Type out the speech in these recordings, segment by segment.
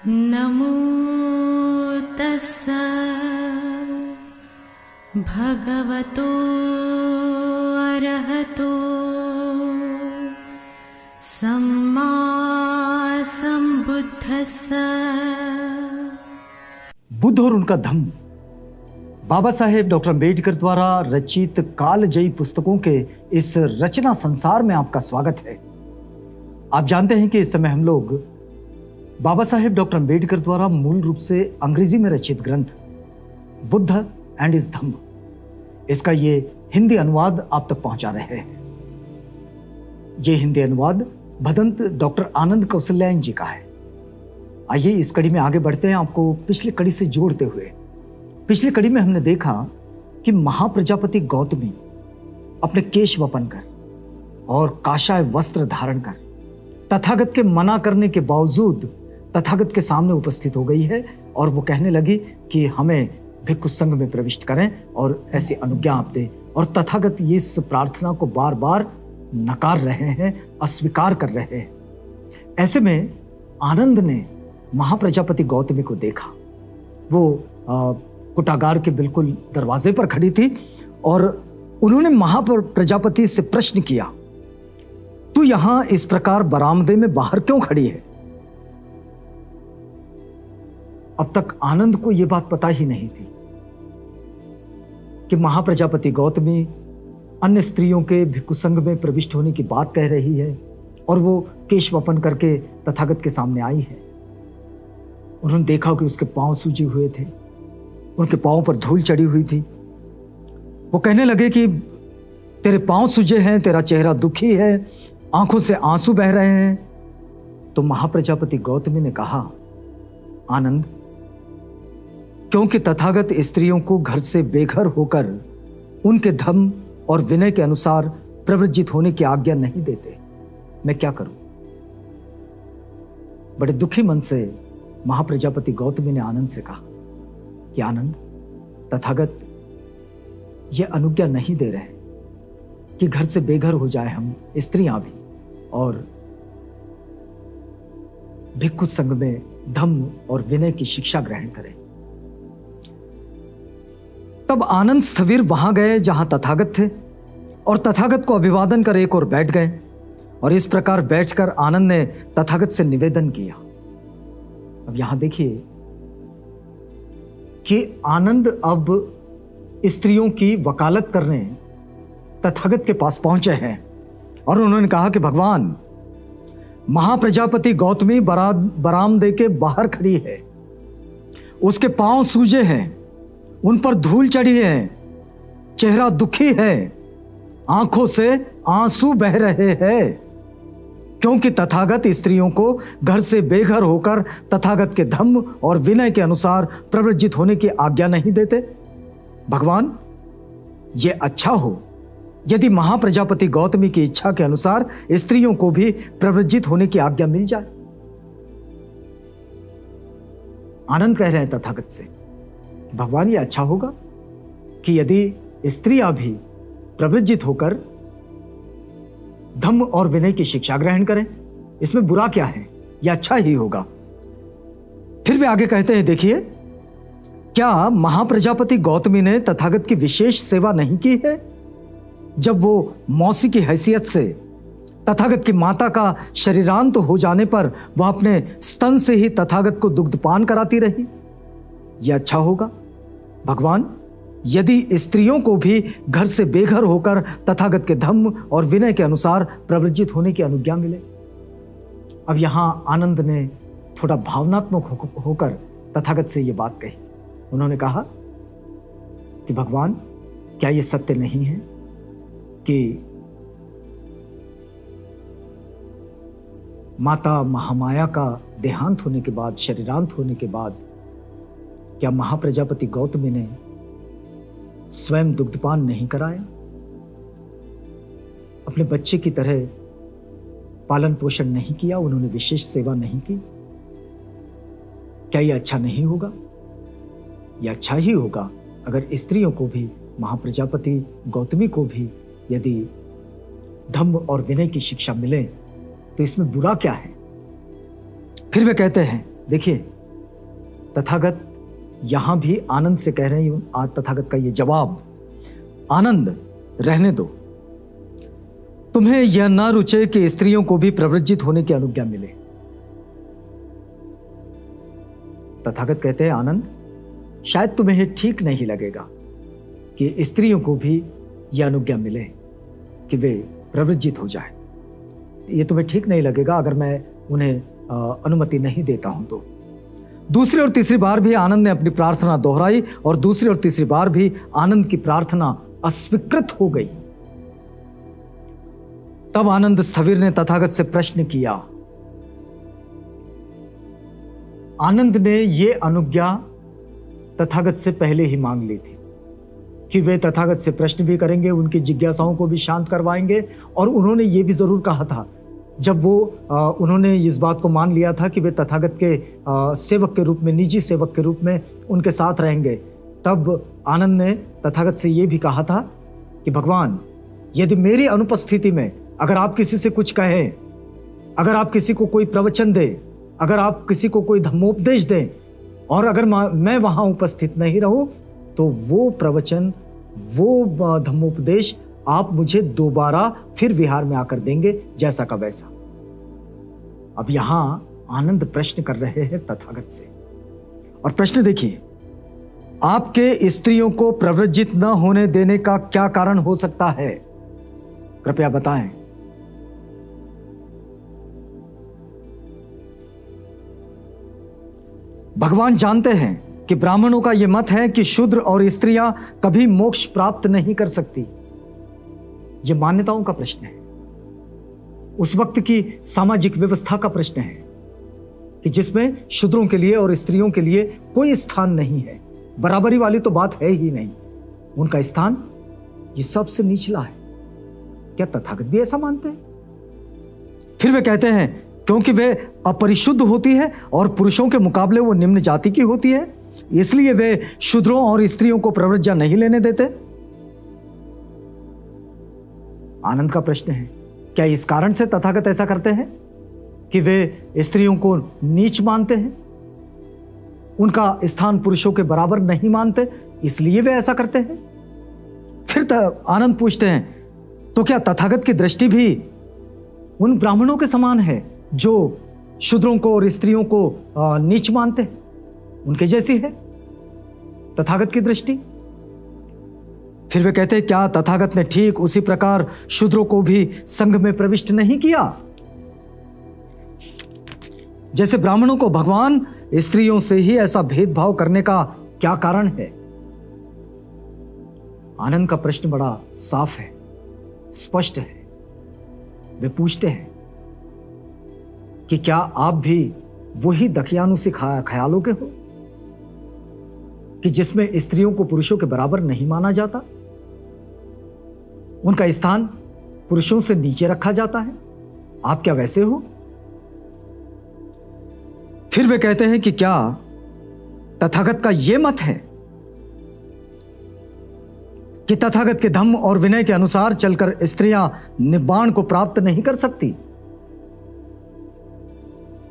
नमो तस्स भगवतो अरहतो सम्मा सम्बुद्धस्स। बुद्ध और उनका धम्म बाबा साहेब डॉक्टर अम्बेडकर द्वारा रचित कालजयी पुस्तकों के इस रचना संसार में आपका स्वागत है। आप जानते हैं कि इस समय हम लोग बाबा साहेब डॉक्टर अम्बेडकर द्वारा मूल रूप से अंग्रेजी में रचित ग्रंथ बुद्ध एंड हिज धम्म, इसका ये हिंदी अनुवाद आप तक पहुंचा रहे हैं। ये हिंदी अनुवाद भदंत डॉक्टर आनंद कौशल्यायन जी का है। आइए इस कड़ी में आगे बढ़ते हैं, आपको पिछली कड़ी से जोड़ते हुए। पिछली कड़ी में हमने देखा कि महाप्रजापति गौतमी अपने केश वपन कर और काषाय वस्त्र धारण कर तथागत के मना करने के बावजूद तथागत के सामने उपस्थित हो गई है और वो कहने लगी कि हमें भिक्षु संघ में प्रविष्ट करें और ऐसी अनुज्ञा आप दें। और तथागत ये इस प्रार्थना को बार बार नकार रहे हैं, अस्वीकार कर रहे हैं। ऐसे में आनंद ने महाप्रजापति गौतमी को देखा। वो कुटागार के बिल्कुल दरवाजे पर खड़ी थी और उन्होंने महाप्रजापति से प्रश्न किया, तू यहां इस प्रकार बरामदे में बाहर क्यों खड़ी है? अब तक आनंद को यह बात पता ही नहीं थी कि महाप्रजापति गौतमी अन्य स्त्रियों के भिक्षु संघ में प्रविष्ट होने की बात कह रही है और वो केश वपन करके तथागत के सामने आई है। उन्होंने देखा कि उसके पांव सूजे हुए थे, उनके पांव पर धूल चढ़ी हुई थी। वो कहने लगे कि तेरे पांव सूजे हैं, तेरा चेहरा दुखी है, आंखों से आंसू बह रहे हैं। तो महाप्रजापति गौतमी ने कहा, आनंद, क्योंकि तथागत स्त्रियों को घर से बेघर होकर उनके धर्म और विनय के अनुसार प्रव्रजित होने की आज्ञा नहीं देते, मैं क्या करूं? बड़े दुखी मन से महाप्रजापति गौतमी ने आनंद से कहा कि आनंद, तथागत ये अनुज्ञा नहीं दे रहे कि घर से बेघर हो जाए हम स्त्रियां भी और भिक्षु संघ में धम्म और विनय की शिक्षा ग्रहण करें। तब आनंद स्थविर वहां गए जहां तथागत थे और तथागत को अभिवादन कर एक ओर बैठ गए और इस प्रकार बैठकर आनंद ने तथागत से निवेदन किया। अब यहां देखिए कि आनंद अब स्त्रियों की वकालत करने तथागत के पास पहुंचे हैं और उन्होंने कहा कि भगवान, महाप्रजापति गौतमी बरामदे के बाहर खड़ी है, उसके पांव सूजे हैं, उन पर धूल चढ़ी है, चेहरा दुखी है, आंखों से आंसू बह रहे हैं, क्योंकि तथागत स्त्रियों को घर से बेघर होकर तथागत के धम्म और विनय के अनुसार प्रव्रजित होने की आज्ञा नहीं देते। भगवान, ये अच्छा हो यदि महाप्रजापति गौतमी की इच्छा के अनुसार स्त्रियों को भी प्रव्रजित होने की आज्ञा मिल जाए। आनंद कह रहे हैं तथागत से, भगवान, ये अच्छा होगा कि यदि स्त्रियां भी प्रव्रजित होकर धम्म और विनय की शिक्षा ग्रहण करें, इसमें बुरा क्या है? यह अच्छा ही होगा। फिर वे आगे कहते हैं, देखिए, क्या महाप्रजापति गौतमी ने तथागत की विशेष सेवा नहीं की है जब वो मौसी की हैसियत से तथागत की माता का शरीरांत हो जाने पर वह अपने स्तन से ही तथागत को दुग्धपान कराती रही? यह अच्छा होगा भगवान यदि स्त्रियों को भी घर से बेघर होकर तथागत के धम्म और विनय के अनुसार प्रव्रजित होने की अनुज्ञा मिले। अब यहां आनंद ने थोड़ा भावनात्मक होकर तथागत से यह बात कही। उन्होंने कहा कि भगवान, क्या यह सत्य नहीं है कि माता महामाया का देहांत होने के बाद, शरीरांत होने के बाद, क्या महाप्रजापति गौतमी ने स्वयं दुग्धपान नहीं कराया? अपने बच्चे की तरह पालन पोषण नहीं किया? उन्होंने विशेष सेवा नहीं की? क्या यह अच्छा नहीं होगा? यह अच्छा ही होगा अगर स्त्रियों को भी, महाप्रजापति गौतमी को भी यदि धम्म और विनय की शिक्षा मिले तो इसमें बुरा क्या है? फिर वे कहते हैं, देखिए, तथागत यहां भी आनंद से कह रहे हैं, तथागत का ये जवाब, आनंद रहने दो, तुम्हें यह ना रुचे कि स्त्रियों को भी प्रव्रजित होने की अनुज्ञा मिले। तथागत कहते हैं, आनंद शायद तुम्हें ठीक नहीं लगेगा कि स्त्रियों को भी यह अनुज्ञा मिले कि वे प्रव्रजित हो जाए। यह तुम्हें ठीक नहीं लगेगा अगर मैं उन्हें अनुमति नहीं देता हूं तो। दूसरी और तीसरी बार भी आनंद ने अपनी प्रार्थना दोहराई और दूसरी और तीसरी बार भी आनंद की प्रार्थना अस्वीकृत हो गई। तब आनंद स्थविर ने तथागत से प्रश्न किया। आनंद ने यह अनुज्ञा तथागत से पहले ही मांग ली थी कि वे तथागत से प्रश्न भी करेंगे, उनकी जिज्ञासाओं को भी शांत करवाएंगे, और उन्होंने ये भी जरूर कहा था जब उन्होंने इस बात को मान लिया था कि वे तथागत के सेवक के रूप में, निजी सेवक के रूप में उनके साथ रहेंगे, तब आनंद ने तथागत से ये भी कहा था कि भगवान, यदि मेरी अनुपस्थिति में अगर आप किसी से कुछ कहें, अगर आप किसी को कोई प्रवचन दें, अगर आप किसी को कोई धर्मोपदेश दें और अगर मैं वहां उपस्थित नहीं रहूं, तो वो प्रवचन, वो धर्मोपदेश आप मुझे दोबारा फिर विहार में आकर देंगे, जैसा का वैसा। अब यहां आनंद प्रश्न कर रहे हैं तथागत से, और प्रश्न देखिए, आपके स्त्रियों को प्रव्रजित न होने देने का क्या कारण हो सकता है, कृपया बताएं। भगवान जानते हैं कि ब्राह्मणों का यह मत है कि शूद्र और स्त्रियां कभी मोक्ष प्राप्त नहीं कर सकती। यह मान्यताओं का प्रश्न है, उस वक्त की सामाजिक व्यवस्था का प्रश्न है कि जिसमें शूद्रों के लिए और स्त्रियों के लिए कोई स्थान नहीं है। बराबरी वाली तो बात है ही नहीं, उनका स्थान ये सबसे निचला है। क्या तथागत भी ऐसा मानते हैं? फिर वे कहते हैं क्योंकि वे अपरिशुद्ध होती है और पुरुषों के मुकाबले वो निम्न जाति की होती है, इसलिए वे शूद्रों और स्त्रियों को प्रव्रज्या नहीं लेने देते। आनंद का प्रश्न है, क्या इस कारण से तथागत ऐसा करते हैं कि वे स्त्रियों को नीच मानते हैं, उनका स्थान पुरुषों के बराबर नहीं मानते, इसलिए वे ऐसा करते हैं? फिर आनंद पूछते हैं, तो क्या तथागत की दृष्टि भी उन ब्राह्मणों के समान है जो शूद्रों को और स्त्रियों को नीच मानते हैं, उनके जैसी है तथागत की दृष्टि? फिर वे कहते हैं, क्या तथागत ने ठीक उसी प्रकार शूद्रों को भी संघ में प्रविष्ट नहीं किया जैसे ब्राह्मणों को? भगवान, स्त्रियों से ही ऐसा भेदभाव करने का क्या कारण है? आनंद का प्रश्न बड़ा साफ है, स्पष्ट है। वे पूछते हैं कि क्या आप भी वही दकियानुसी ख्यालों के हो कि जिसमें स्त्रियों को पुरुषों के बराबर नहीं माना जाता, उनका स्थान पुरुषों से नीचे रखा जाता है? आप क्या वैसे हो? फिर वे कहते हैं कि क्या तथागत का यह मत है कि तथागत के धम्म और विनय के अनुसार चलकर स्त्रियां निब्बाण को प्राप्त नहीं कर सकती?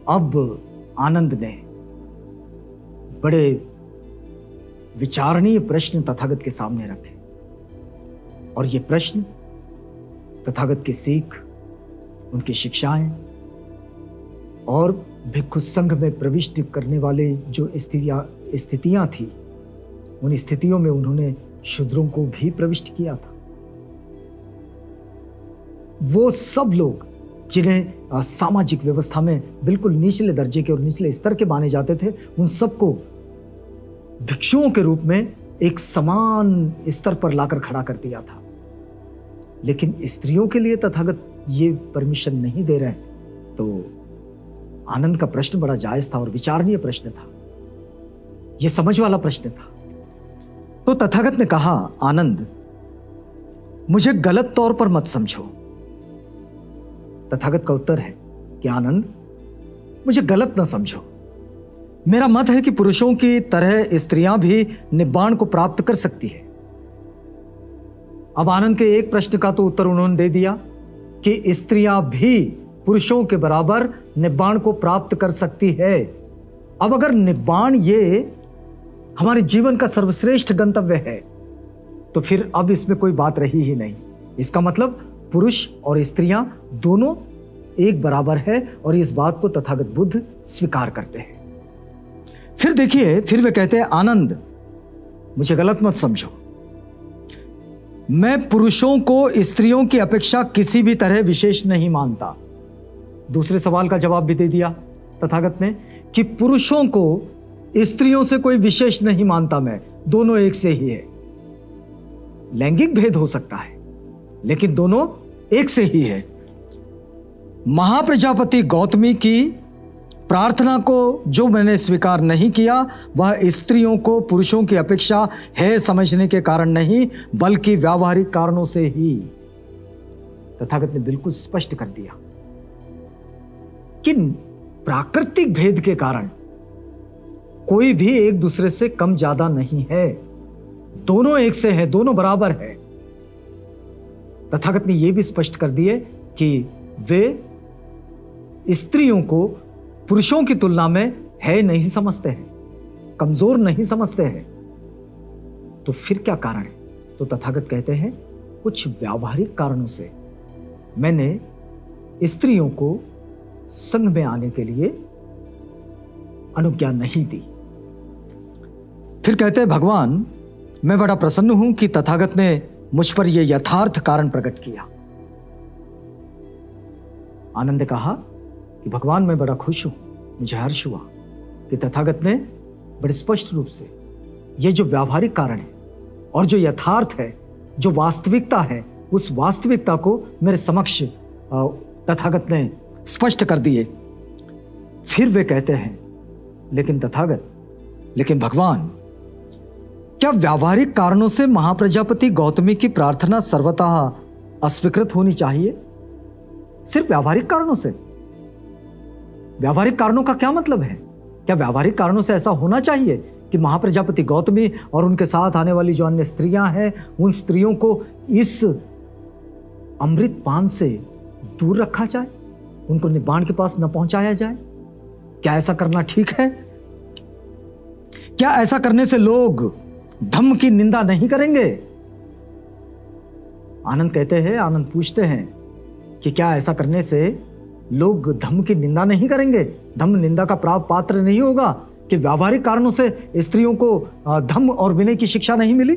अब आनंद ने बड़े विचारणीय प्रश्न तथागत के सामने रखे, और ये प्रश्न तथागत की सीख, उनकी शिक्षाएं और भिक्षु संघ में प्रविष्ट करने वाले जो स्थितियां थी, उन स्थितियों में उन्होंने शूद्रों को भी प्रविष्ट किया था। वो सब लोग जिन्हें सामाजिक व्यवस्था में बिल्कुल निचले दर्जे के और निचले स्तर के माने जाते थे, उन सबको भिक्षुओं के रूप में एक समान स्तर पर लाकर खड़ा कर दिया था। लेकिन स्त्रियों के लिए तथागत ये परमिशन नहीं दे रहे। तो आनंद का प्रश्न बड़ा जायज था और विचारणीय प्रश्न था, यह समझ वाला प्रश्न था। तो तथागत ने कहा, आनंद, मुझे गलत तौर पर मत समझो। तथागत का उत्तर है कि आनंद, मुझे गलत ना समझो। मेरा मत है कि पुरुषों की तरह स्त्रियां भी निब्बाण को प्राप्त कर सकती है। अब आनंद के एक प्रश्न का तो उत्तर उन्होंने दे दिया कि स्त्रियां भी पुरुषों के बराबर निब्बाण को प्राप्त कर सकती है। अब अगर निब्बाण ये हमारे जीवन का सर्वश्रेष्ठ गंतव्य है तो फिर अब इसमें कोई बात रही ही नहीं। इसका मतलब पुरुष और स्त्रियां दोनों एक बराबर है और इस बात को तथागत बुद्ध स्वीकार करते हैं। फिर देखिए, फिर वे कहते हैं, आनंद मुझे गलत मत समझो, मैं पुरुषों को स्त्रियों की अपेक्षा किसी भी तरह विशेष नहीं मानता। दूसरे सवाल का जवाब भी दे दिया तथागत ने कि पुरुषों को स्त्रियों से कोई विशेष नहीं मानता मैं, दोनों एक से ही है। लैंगिक भेद हो सकता है लेकिन दोनों एक से ही है। महाप्रजापति गौतमी की प्रार्थना को जो मैंने स्वीकार नहीं किया वह स्त्रियों को पुरुषों की अपेक्षा है समझने के कारण नहीं बल्कि व्यावहारिक कारणों से ही। तथागत ने बिल्कुल स्पष्ट कर दिया कि प्राकृतिक भेद के कारण कोई भी एक दूसरे से कम ज्यादा नहीं है, दोनों एक से हैं, दोनों बराबर है। तथागत ने यह भी स्पष्ट कर दिए कि वे स्त्रियों को पुरुषों की तुलना में है नहीं समझते हैं, कमजोर नहीं समझते हैं। तो फिर क्या कारण है? तो तथागत कहते हैं कुछ व्यावहारिक कारणों से मैंने स्त्रियों को संघ में आने के लिए अनुज्ञा नहीं दी। फिर कहते हैं, भगवान मैं बड़ा प्रसन्न हूं कि तथागत ने मुझ पर यह यथार्थ कारण प्रकट किया। आनंद ने कहा कि भगवान मैं बड़ा खुश हूं, मुझे हर्ष हुआ कि तथागत ने बड़े स्पष्ट रूप से यह जो व्यावहारिक कारण है और जो यथार्थ है, जो वास्तविकता है, उस वास्तविकता को मेरे समक्ष तथागत ने स्पष्ट कर दिए। फिर वे कहते हैं, लेकिन तथागत, लेकिन भगवान, क्या व्यावहारिक कारणों से महाप्रजापति गौतमी की प्रार्थना सर्वतः अस्वीकृत होनी चाहिए? सिर्फ व्यावहारिक कारणों से? व्यावहारिक कारणों का क्या मतलब है? क्या व्यावहारिक कारणों से ऐसा होना चाहिए कि महाप्रजापति गौतमी और उनके साथ आने वाली जो अन्य स्त्रियां हैं उन स्त्रियों को इस अमृत पान से दूर रखा जाए, उनको निब्बाण के पास न पहुंचाया जाए? क्या ऐसा करना ठीक है? क्या ऐसा करने से लोग धम्म की निंदा नहीं करेंगे? आनंद कहते हैं, आनंद पूछते हैं कि क्या ऐसा करने से लोग धम्म की निंदा नहीं करेंगे, धम्म निंदा का प्राप्त पात्र नहीं होगा कि व्यावहारिक कारणों से स्त्रियों को धम्म और विनय की शिक्षा नहीं मिली?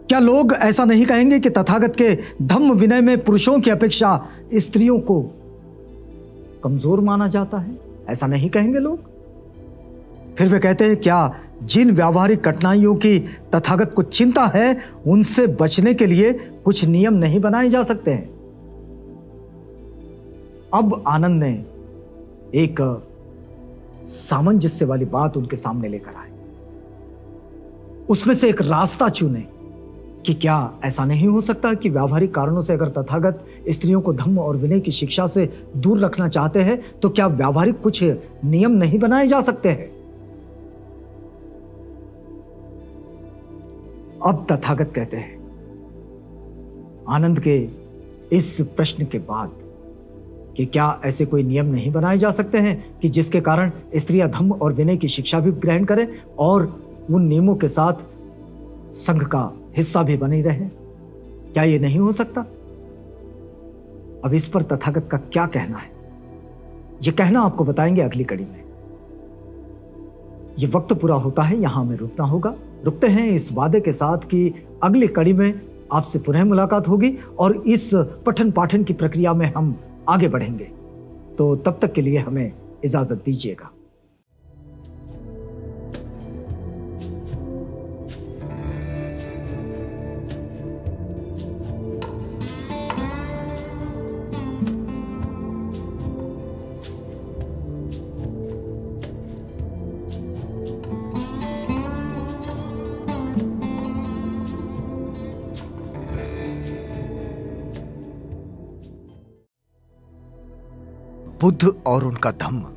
क्या लोग ऐसा नहीं कहेंगे कि तथागत के धम्म विनय में पुरुषों की अपेक्षा स्त्रियों को कमजोर माना जाता है? ऐसा नहीं कहेंगे लोग? फिर वे कहते हैं, क्या जिन व्यावहारिक कठिनाइयों की तथागत को चिंता है उनसे बचने के लिए कुछ नियम नहीं बनाए जा सकते हैं? अब आनंद ने एक सामंजस्य वाली बात उनके सामने लेकर आए, उसमें से एक रास्ता चुने कि क्या ऐसा नहीं हो सकता कि व्यावहारिक कारणों से अगर तथागत स्त्रियों को धम्म और विनय की शिक्षा से दूर रखना चाहते हैं तो क्या व्यावहारिक कुछ नियम नहीं बनाए जा सकते हैं? अब तथागत कहते हैं, आनंद के इस प्रश्न के बाद कि क्या ऐसे कोई नियम नहीं बनाए जा सकते हैं कि जिसके कारण स्त्रियां धम्म और विनय की शिक्षा भी ग्रहण करें और उन नियमों के साथ संघ का हिस्सा भी बनी रहे? क्या यह नहीं हो सकता? अब इस पर तथागत का क्या कहना है, यह कहना आपको बताएंगे अगली कड़ी में। यह वक्त पूरा होता है, यहां हमें रुकना होगा। रुकते हैं इस वादे के साथ कि अगली कड़ी में आपसे पुनः मुलाकात होगी और इस पठन पाठन की प्रक्रिया में हम आगे बढ़ेंगे। तो तब तक के लिए हमें इजाजत दीजिएगा। बुद्ध और उनका धम्म।